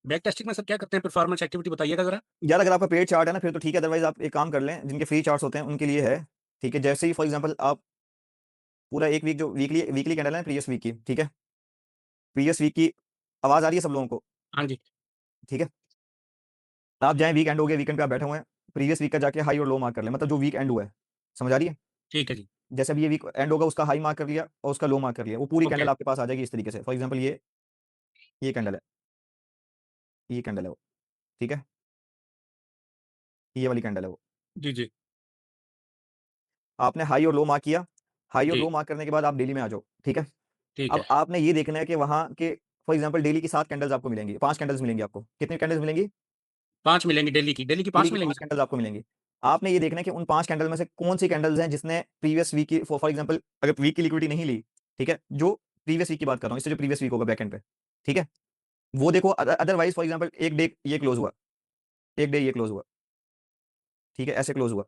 Back testing में sir क्या करते हैं? परफॉर्मेंस एक्टिविटी बताइएगा जरा। यार अगर आपका पेड चार्ट है ना फिर तो ठीक है, अदरवाइज आप एक काम कर लें, जिनके फ्री चार्ट्स होते हैं उनके लिए है। ठीक है, जैसे ही फॉर एग्जांपल आप पूरा एक वीक जो वीकली वीकली कैंडल है प्रीवियस वीक की, ठीक है, प्रीवियस वीक की आवाज आ रही है सब लोगों को? हाँ जी। ठीक है, आप जाएं, वीक एंड हो गया, वीकेंड पे आप बैठे हुए हैं, प्रीवियस वीक का जाके हाई और लो मार्क कर लें, मतलब जो वीक एंड हुआ है, समझ आ रही है? ठीक है जी। जैसे भी ये वीक एंड होगा उसका हाई मार्क कर लिया और उसका लो मार्क कर लिया, वो पूरी ओके। कैंडल आपके पास आ जाएगी इस तरीके से। फॉर एग्जांपल ये कैंडल है, ये कैंडल है वो, ठीक है, ये वाली कैंडल है वो। जी, जी। आपने हाई और लो मार्क किया, हाई और जी, लो मार्क करने के बाद आप डेली में आ जाओ, ठीक है। ठीक अब है। आपने ये देखना है कि वहां के फॉर एग्जांपल डेली की 7 कैंडल्स आपको मिलेंगी, 5 कैंडल्स मिलेंगी आपको, कितनी कैंडल्स मिलेंगी? 5 मिलेंगी डेली की। डेली की डेली 5 की मिलेंगी 5 सर? कैंडल्स आपको मिलेंगी। आपने ये देखना है कि उन 5 कैंडल में से कौन सी कैंडल्स हैं जिसने प्रीवियस वीक की, फॉर एग्जांपल अगर वीक की लिक्विडिटी नहीं ली, ठीक है, जो प्रीवियस वीक की बात कर रहा हूं, इससे जो प्रीवियस वीक होगा बैक एंड पे, ठीक है, वो देखो। अदरवाइज फॉर एग्जांपल एक डे ये क्लोज हुआ, एक डे ये क्लोज हुआ, ठीक है, ऐसे क्लोज हुआ,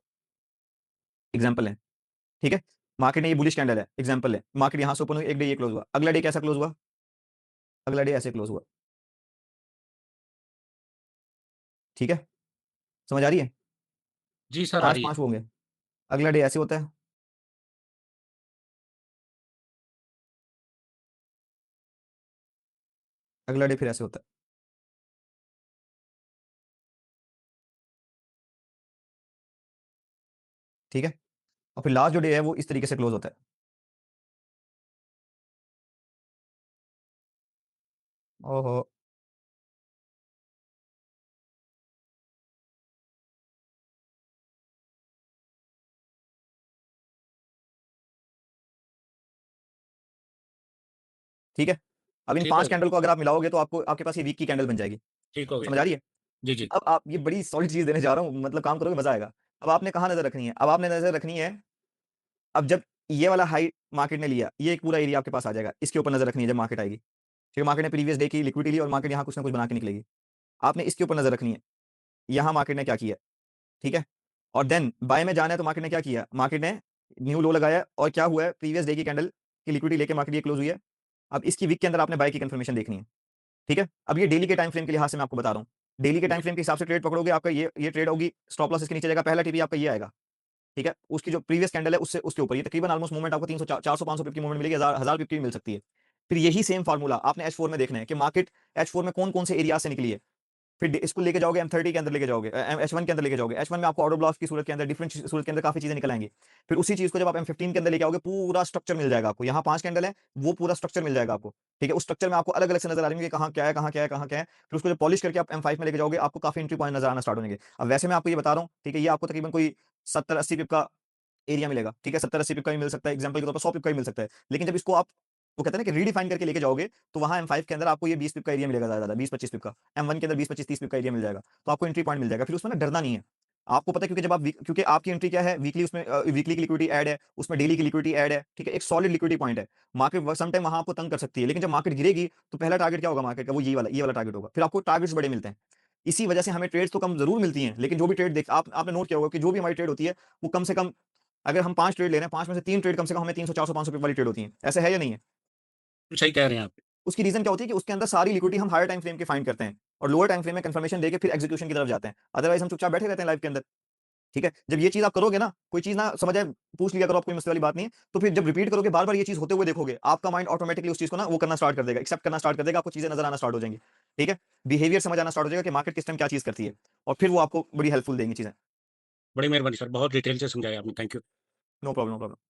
एग्जांपल है, ठीक है, मार्केट ने ये बुलिश कैंडल है, एग्जांपल है, मार्केट यहां से ओपन हुई, एक डे ये क्लोज हुआ, अगला डे कैसा क्लोज हुआ, अगला डे ऐसे क्लोज हुआ, ठीक है, समझ आ रही है? जी सर, आ पांच रही है। पांच होंगे, अगला डे ऐसे होता है, अगला डे फिर ऐसे होता है, ठीक है, और फिर लास्ट जो डे है वो इस तरीके से क्लोज होता है। ओहो, ठीक है। अब इन ठीक हो 5 गया। कैंडल को अगर आप मिलाओगे तो आपको आपके पास ये वीक की कैंडल बन जाएगी। ठीक हो गया। समझ आ रही है? जी, जी। अब आप ये बड़ी सॉलिड चीज देने जा रहा हूँ, मतलब काम करोगे मजा आएगा। अब आपने कहाँ नजर रखनी है? अब आपने नजर रखनी है, अब जब ये वाला हाई मार्केट ने लिया, ये एक पूरा एरिया आपके पास आ जाएगा, इसके ऊपर नजर रखनी है जब मार्केट आएगी। ठीक है, मार्केट ने प्रीवियस डे की लिक्विडिटी ली और मार्केट यहाँ कुछ ना कुछ बना के निकलेगी, आपने इसके ऊपर नजर रखनी है, यहाँ मार्केट ने क्या किया, ठीक है। और देन बाय में जाना है तो मार्केट ने क्या किया, मार्केट ने न्यू लो लगाया और क्या हुआ है, प्रीवियस डे की कैंडल की लिक्विडिटी लेके मार्केट ये क्लोज हुई है। अब इसकी वीक के अंदर आपने बाय की कंफर्मेशन देखनी है, ठीक है। अब ये डेली के टाइम फ्रेम के लिहाज से मैं आपको बता रहा हूँ, डेली के टाइम जी, फ्रेम के हिसाब से ट्रेड पकड़ोगे, आपका ये ट्रेड होगी, स्टॉप लॉस इसके नीचे जाएगा, पहला टीपी आपका ये आएगा, ठीक है, उसकी जो प्रीवियस कैंडल है उससे उसके ऊपर, ये तकरीबन ऑलमोस्ट मूवमेंट आपको 300 400 500 पिप की मूवमेंट मिलेगी, हजार पिप की भी मिल सकती है। फिर यही सेम फार्मूला आपने H4 में देखना है कि मार्केट H4 में कौन कौन से एरिया से निकली है। फिर इसको लेके जाओगे M30 के अंदर लेके जाओगे, H1 के अंदर लेके जाओगे, H1 में आपको ऑर्डर ब्लॉक की सूरत के अंदर, डिफरेंट सूरत के अंदर काफी चीजें निकल आएंगी। फिर उसी चीज को जब आप M15 के अंदर लेके आओगे, पूरा स्ट्रक्चर मिल जाएगा आपको, यहाँ 5 कैंडल है, वो पूरा स्ट्रक्चर मिल जाएगा आपको, ठीक है। उस स्ट्रक्चर में आपको अलग अलग से नजर आ रही है कहाँ क्या है, कहाँ क्या है, कहाँ क्या है। फिर उसको जब पॉलिश करके आप M5 में लेके जाओगे, आपको काफी एंट्री पॉइंट नजर आना स्टार्ट होंगे। अब वैसे मैं आपको ये बता रहा हूँ, ठीक है, ये आपको तकरीबन कोई 70-80 पिप का एरिया मिलेगा, ठीक है, 70-80 पिप का भी मिल सकता है, एग्जाम्पल के तौर पर 100 पिप का भी मिल सकता है। लेकिन जब इसको आप, वो कहते हैं ना कि रीडिफाइन करके लेके जाओगे, तो वहां M5 के अंदर आपको ये 20 पिप का एरिया मिलेगा, ज्यादा 20-25 पिप का, M1 के अंदर 20-25-30 पिप का एरिया मिल जाएगा, तो आपको एंट्री पॉइंट मिल जाएगा। फिर उसमें ना डरना नहीं है आपको, पता है, क्योंकि जब आप क्योंकि आपकी एंट्री क्या है, वीकली, उसमें वीकली की लिक्विडिटी ऐड है, उसमें डेली की लिक्विडिटी ऐड है, ठीक है, एक सॉलिड लिक्विडिटी पॉइंट है। मार्केट सम टाइम वहां आपको तंग कर सकती है, लेकिन जब मार्केट गिरेगी तो पहला टारगेट क्या होगा मार्केट का, वो ये वाला टारगेट होगा, फिर आपको टारगेट्स बड़े मिलते हैं। इसी वजह से हमें ट्रेड्स तो कम जरूर मिलती हैं, लेकिन जो भी ट्रेड देख आपने नोट किया होगा कि जो भी हमारी ट्रेड होती है, वो कम से कम, अगर हम 5 ट्रेड ले रहे हैं, 5 में से 3 ट्रेड कम से कम हमें 300 400 500 पिप वाली ट्रेड होती है, ऐसा है या नहीं है? सही कह रहे हैं आप। उसकी रीजन क्या होती है कि उसके अंदर सारी लिक्विडिटी हम हायर टाइम फ्रेम के फाइंड करते हैं और लोअर टाइम फ्रेम में कंफर्मेशन देके फिर एग्जीक्यूशन की तरफ जाते हैं। अदरवाइज हम चुपचाप बैठे रहते हैं लाइव के अंदर, ठीक है। जब ये चीज आप करोगे ना, कोई चीज ना समझ आए, पूछ लिया करो, आप, कोई मसले वाली बात नहीं है। तो फिर जब रिपीट करोगे बार बार ये चीज होते हुए देखोगे, आपका माइंड ऑटोमेटिकली उस चीज को ना वो करना स्टार्ट कर देगा, एक्सेप्ट करना स्टार्ट कर देगा, आपको चीजें नजर आना स्टार्ट हो जाएंगी, ठीक है। बिहेवियर समझ आना स्टार्ट हो जाएगा कि मार्केट किस टाइम क्या चीज करती है, और फिर वो आपको बड़ी हेल्पफुल देंगी चीजें। बड़ी मेहरबानी सर, बहुत डिटेल से समझाया आपने। Thank you. No problem, no problem.